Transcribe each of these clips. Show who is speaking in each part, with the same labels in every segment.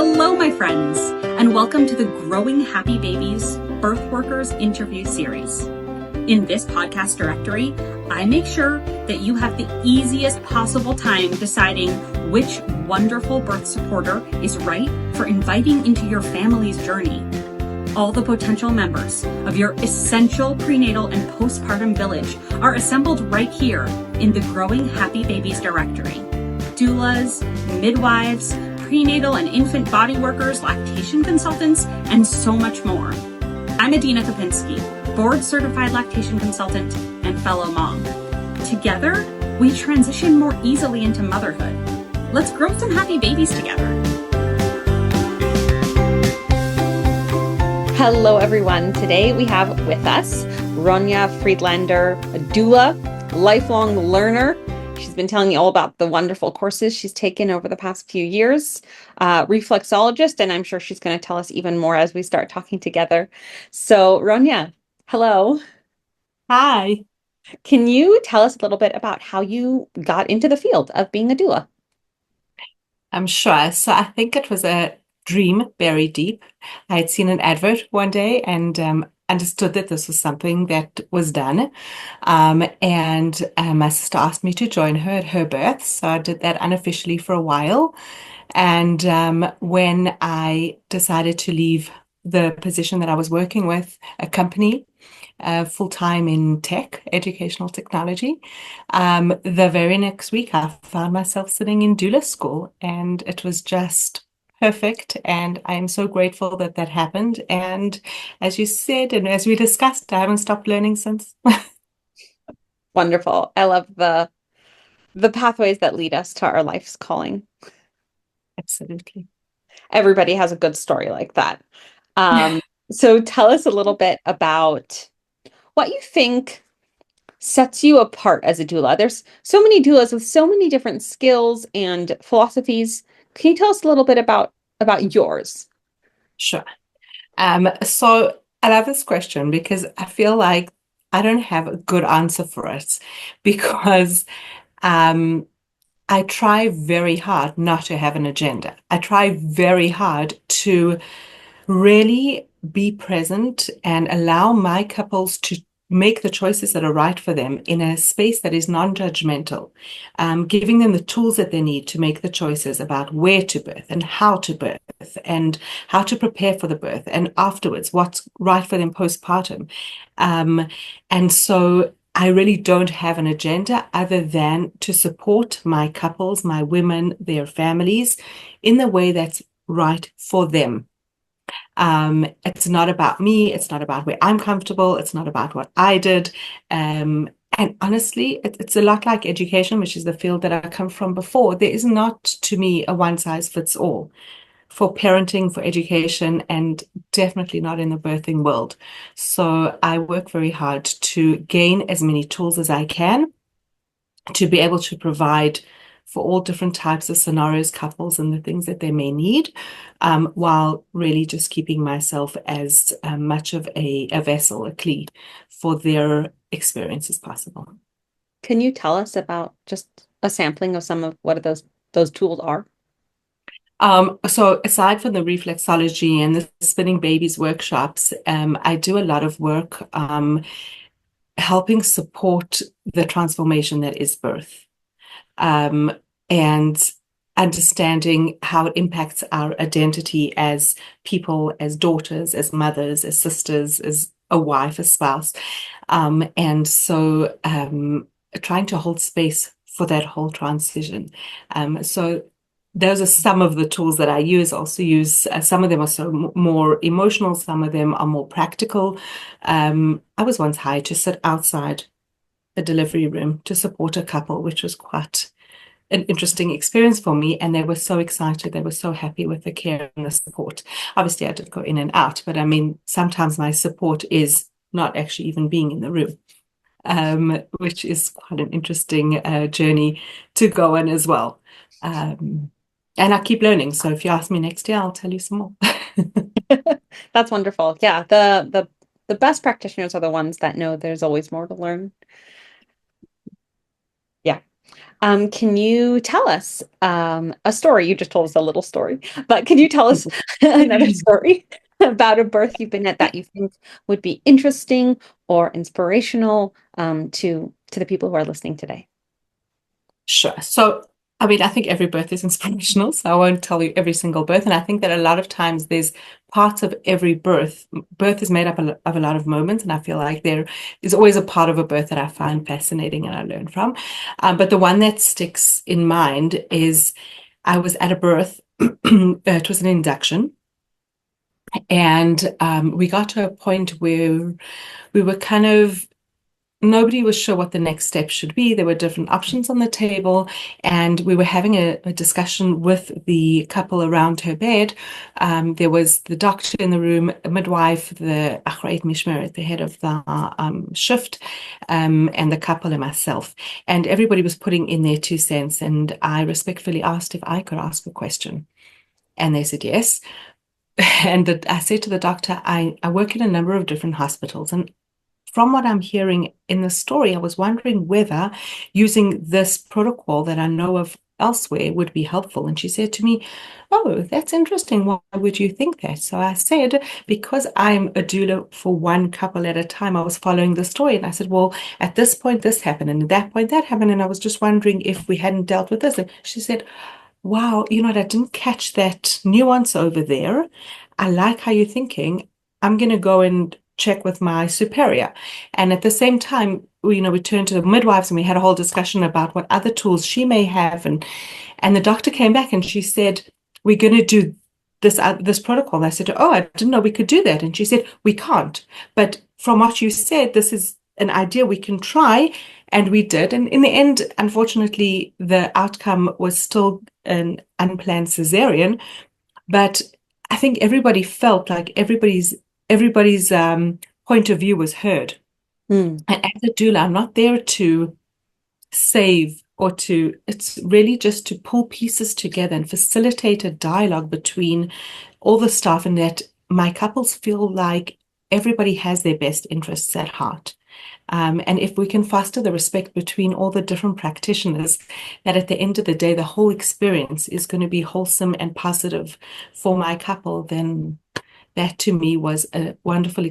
Speaker 1: Hello, my friends, and welcome to the Growing Happy Babies Birthworkers interview series. In this podcast directory, I make sure that you have the easiest possible time deciding which wonderful birth supporter is right for inviting into your family's journey. All the potential members of your essential prenatal and postpartum village are assembled right here in the Growing Happy Babies directory. Doulas, midwives, prenatal and infant bodywokers, lactation consultants, and so much more. I'm Adina Kopinski, board-certified lactation consultant and fellow mom. Together, we transition more easily into motherhood. Let's grow some happy babies together.
Speaker 2: Hello, everyone. Today we have with us Ronya Friedlander, a doula, lifelong learner. She's been telling you all about the wonderful courses she's taken over the past few years, reflexologist, and I'm sure she's going to tell us even more as we start talking together. So, Ronya, hello.
Speaker 3: Hi.
Speaker 2: Can you tell us a little bit about how you got into the field of being a doula?
Speaker 3: I'm sure. So I think it was a dream buried deep. I had seen an advert one day and understood that this was something that was done. And my sister asked me to join her at her birth. So I did that unofficially for a while. And when I decided to leave the position that I was working with, a company, full-time in tech, educational technology, the very next week I found myself sitting in doula school, and it was just perfect. And I am so grateful that that happened. And as you said, and as we discussed, I haven't stopped learning since.
Speaker 2: Wonderful. I love the pathways that lead us to our life's calling.
Speaker 3: Absolutely.
Speaker 2: Everybody has a good story like that. So tell us a little bit about what you think sets you apart as a doula. There's so many doulas with so many different skills and philosophies. Can you tell us a little bit about yours?
Speaker 3: Sure. So I love this question because I feel like I don't have a good answer for it because I try very hard not to have an agenda. I try very hard to really be present and allow my couples to make the choices that are right for them in a space that is non-judgmental, giving them the tools that they need to make the choices about where to birth and how to birth and how to prepare for the birth and afterwards what's right for them postpartum. And so I really don't have an agenda other than to support my couples, my women, their families in the way that's right for them. It's not about me. It's not about where I'm comfortable. It's not about what I did. And honestly, it's a lot like education, which is the field that I come from before. There is not, to me, a one size fits all for parenting, for education, and definitely not in the birthing world. So I work very hard to gain as many tools as I can to be able to provide for all different types of scenarios, couples, and the things that they may need, while really just keeping myself as much of a vessel, a cleat for their experience as possible.
Speaker 2: Can you tell us about just a sampling of some of what those tools are?
Speaker 3: So aside from the reflexology and the spinning babies workshops, I do a lot of work helping support the transformation that is birth. And understanding how it impacts our identity as people, as daughters, as mothers, as sisters, as a wife, a spouse. And so trying to hold space for that whole transition. So those are some of the tools that I use. Also use some of them are so more emotional, some of them are more practical. I was once hired to sit outside a delivery room to support a couple, which was quite an interesting experience for me, and they were so excited. They were so happy with the care and the support. Obviously, I did go in and out, but I mean, sometimes my support is not actually even being in the room, which is quite an interesting journey to go on as well. And I keep learning. So if you ask me next year, I'll tell you some more.
Speaker 2: That's wonderful. Yeah, the best practitioners are the ones that know there's always more to learn. Yeah. Can you tell us a story? You just told us a little story, but can you tell us another story about a birth you've been at that you think would be interesting or inspirational to the people who are listening today?
Speaker 3: Sure. So, I mean, I think every birth is inspirational, so I won't tell you every single birth. And I think that a lot of times there's parts of every birth. Birth is made up of a lot of moments, and I feel like there is always a part of a birth that I find fascinating and I learn from. But the one that sticks in mind is I was at a birth. It was an induction, and we got to a point where we were kind of nobody was sure what the next step should be. There were different options on the table, and we were having a discussion with the couple around her bed. There was the doctor in the room, a midwife, the achrayet mishmer at the head of the shift, and the couple and myself. And everybody was putting in their 2 cents, and I respectfully asked if I could ask a question. And they said yes. And I said to the doctor, I work in a number of different hospitals, and from what I'm hearing in the story, I was wondering whether using this protocol that I know of elsewhere would be helpful. And she said to me, "Oh, that's interesting. Why would you think that?" So I said, because I'm a doula for one couple at a time, I was following the story. And I said, well, at this point, this happened. And at that point, that happened. And I was just wondering if we hadn't dealt with this. And she said, wow, you know what? I didn't catch that nuance over there. I like how you're thinking. I'm going to go and check with my superior. And at the same time, we turned to the midwives and we had a whole discussion about what other tools she may have. And the doctor came back and she said, we're going to do this protocol. And I said, oh, I didn't know we could do that. And she said, we can't. But from what you said, this is an idea we can try. And we did. And in the end, unfortunately, the outcome was still an unplanned cesarean. But I think everybody felt like everybody's point of view was heard.
Speaker 2: Mm.
Speaker 3: And as a doula, I'm not there to save it's really just to pull pieces together and facilitate a dialogue between all the staff, and that my couples feel like everybody has their best interests at heart. And if we can foster the respect between all the different practitioners, that at the end of the day, the whole experience is going to be wholesome and positive for my couple, then that to me was a wonderful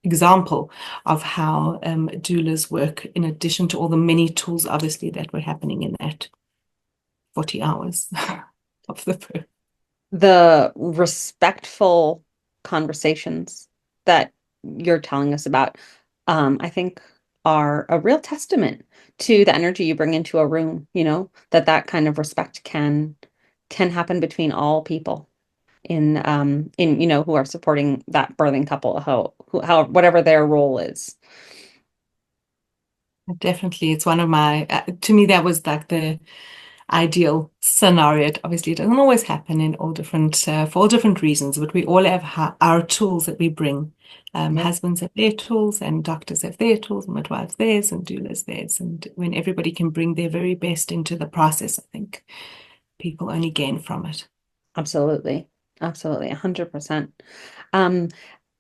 Speaker 3: example of how doulas work, in addition to all the many tools, obviously, that were happening in that 40 hours of the birth.
Speaker 2: The respectful conversations that you're telling us about, I think are a real testament to the energy you bring into a room, that kind of respect can happen between all people in who are supporting that birthing couple, how whatever their role is.
Speaker 3: Definitely, it's one of my to me that was like the ideal scenario. Obviously, it doesn't always happen in all different for all different reasons, but we all have our tools that we bring. Husbands have their tools, and doctors have their tools, and midwives theirs, and doulas theirs. And when everybody can bring their very best into the process, I think people only gain from it.
Speaker 2: Absolutely. 100%.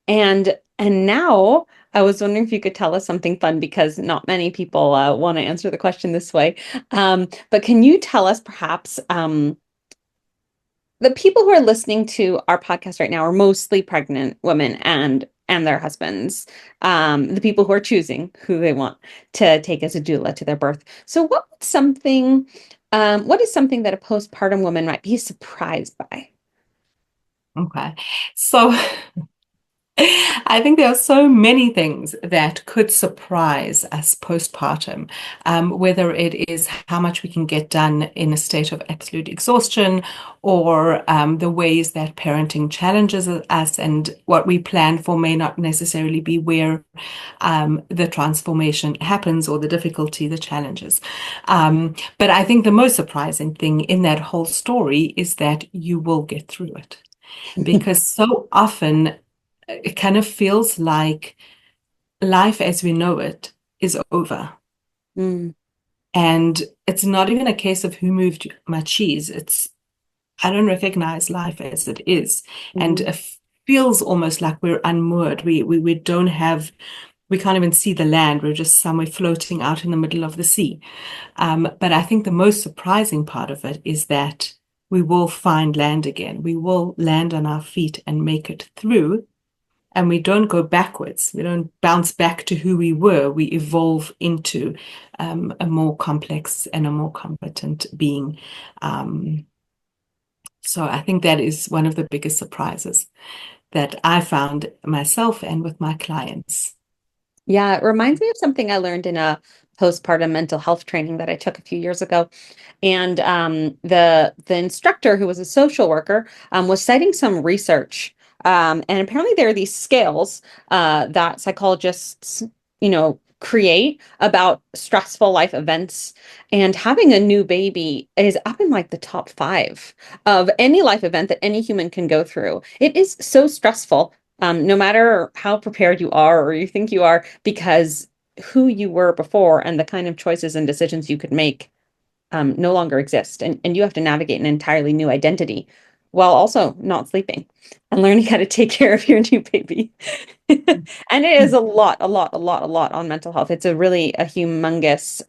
Speaker 2: And now I was wondering if you could tell us something fun, because not many people want to answer the question this way. But can you tell us perhaps the people who are listening to our podcast right now are mostly pregnant women and their husbands, the people who are choosing who they want to take as a doula to their birth. So what is something that a postpartum woman might be surprised by?
Speaker 3: Okay, so I think there are so many things that could surprise us postpartum, whether it is how much we can get done in a state of absolute exhaustion, or the ways that parenting challenges us, and what we plan for may not necessarily be where the transformation happens, or the difficulty, the challenges. But I think the most surprising thing in that whole story is that you will get through it. Because so often it kind of feels like life as we know it is over.
Speaker 2: Mm.
Speaker 3: And it's not even a case of who moved my cheese. It's, I don't recognize life as it is. And it feels almost like we're unmoored. We don't have we can't even see the land. We're just somewhere floating out in the middle of the sea. But I think the most surprising part of it is that we will find land again. We will land on our feet and make it through. And we don't go backwards. We don't bounce back to who we were. We evolve into a more complex and a more competent being. So I think that is one of the biggest surprises that I found myself and with my clients.
Speaker 2: Yeah, it reminds me of something I learned in a postpartum mental health training that I took a few years ago. And the instructor, who was a social worker, was citing some research. And apparently there are these scales that psychologists, create about stressful life events. And having a new baby is up in like the top 5 of any life event that any human can go through. It is so stressful. No matter how prepared you are or you think you are, because who you were before and the kind of choices and decisions you could make no longer exist. And you have to navigate an entirely new identity while also not sleeping and learning how to take care of your new baby. And it is a lot on mental health. It's a humongous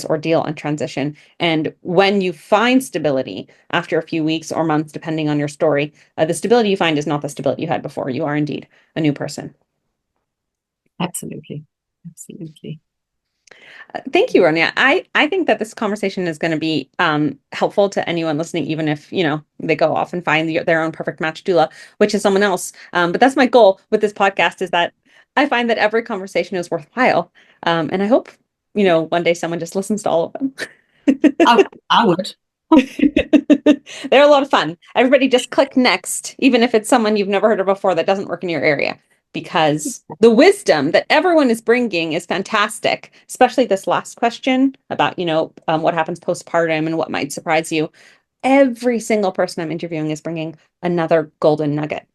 Speaker 2: ordeal and transition. And when you find stability after a few weeks or months, depending on your story, the stability you find is not the stability you had before. You are indeed a new person.
Speaker 3: Absolutely.
Speaker 2: Thank you, Ronya. I think that this conversation is going to be helpful to anyone listening, even if, they go off and find their own perfect match doula, which is someone else. But that's my goal with this podcast, is that I find that every conversation is worthwhile. And I hope, one day someone just listens to all of them.
Speaker 3: I would.
Speaker 2: They're a lot of fun. Everybody just click next, even if it's someone you've never heard of before that doesn't work in your area, because the wisdom that everyone is bringing is fantastic, especially this last question about, what happens postpartum and what might surprise you. Every single person I'm interviewing is bringing another golden nugget.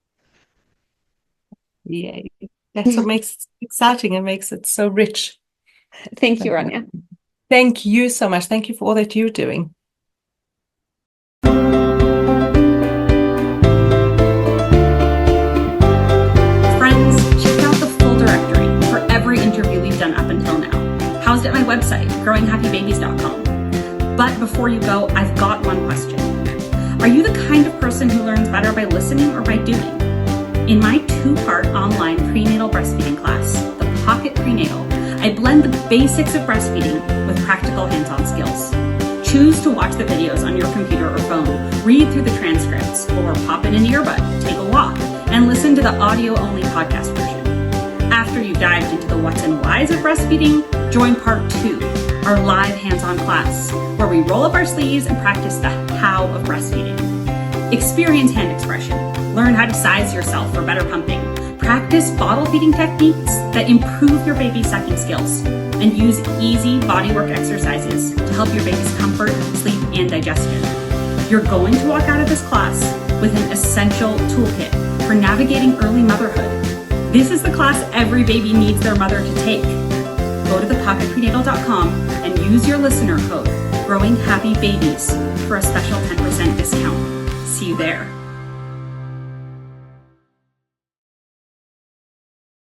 Speaker 3: Yay. That's what makes it exciting and makes it so rich.
Speaker 2: Thank you, Ronya.
Speaker 3: Thank you so much. Thank you for all that you're doing.
Speaker 1: Friends, check out the full directory for every interview we've done up until now, housed at my website, growinghappybabies.com. But before you go, I've got one question. Are you the kind of person who learns better by listening or by doing? In my 2-part online prenatal breastfeeding class, The Pocket Prenatal, I blend the basics of breastfeeding with practical hands-on skills. Choose to watch the videos on your computer or phone, read through the transcripts, or pop in an earbud, take a walk, and listen to the audio-only podcast version. After you've dived into the what's and whys of breastfeeding, join part 2, our live hands-on class, where we roll up our sleeves and practice the how of breastfeeding. Experience hand expression, learn how to size yourself for better pumping, practice bottle feeding techniques that improve your baby's sucking skills, and use easy bodywork exercises to help your baby's comfort, sleep, and digestion. You're going to walk out of this class with an essential toolkit for navigating early motherhood. This is the class every baby needs their mother to take. Go to thepocketprenatal.com and use your listener code, GrowingHappyBabies, for a special 10% discount. See you there.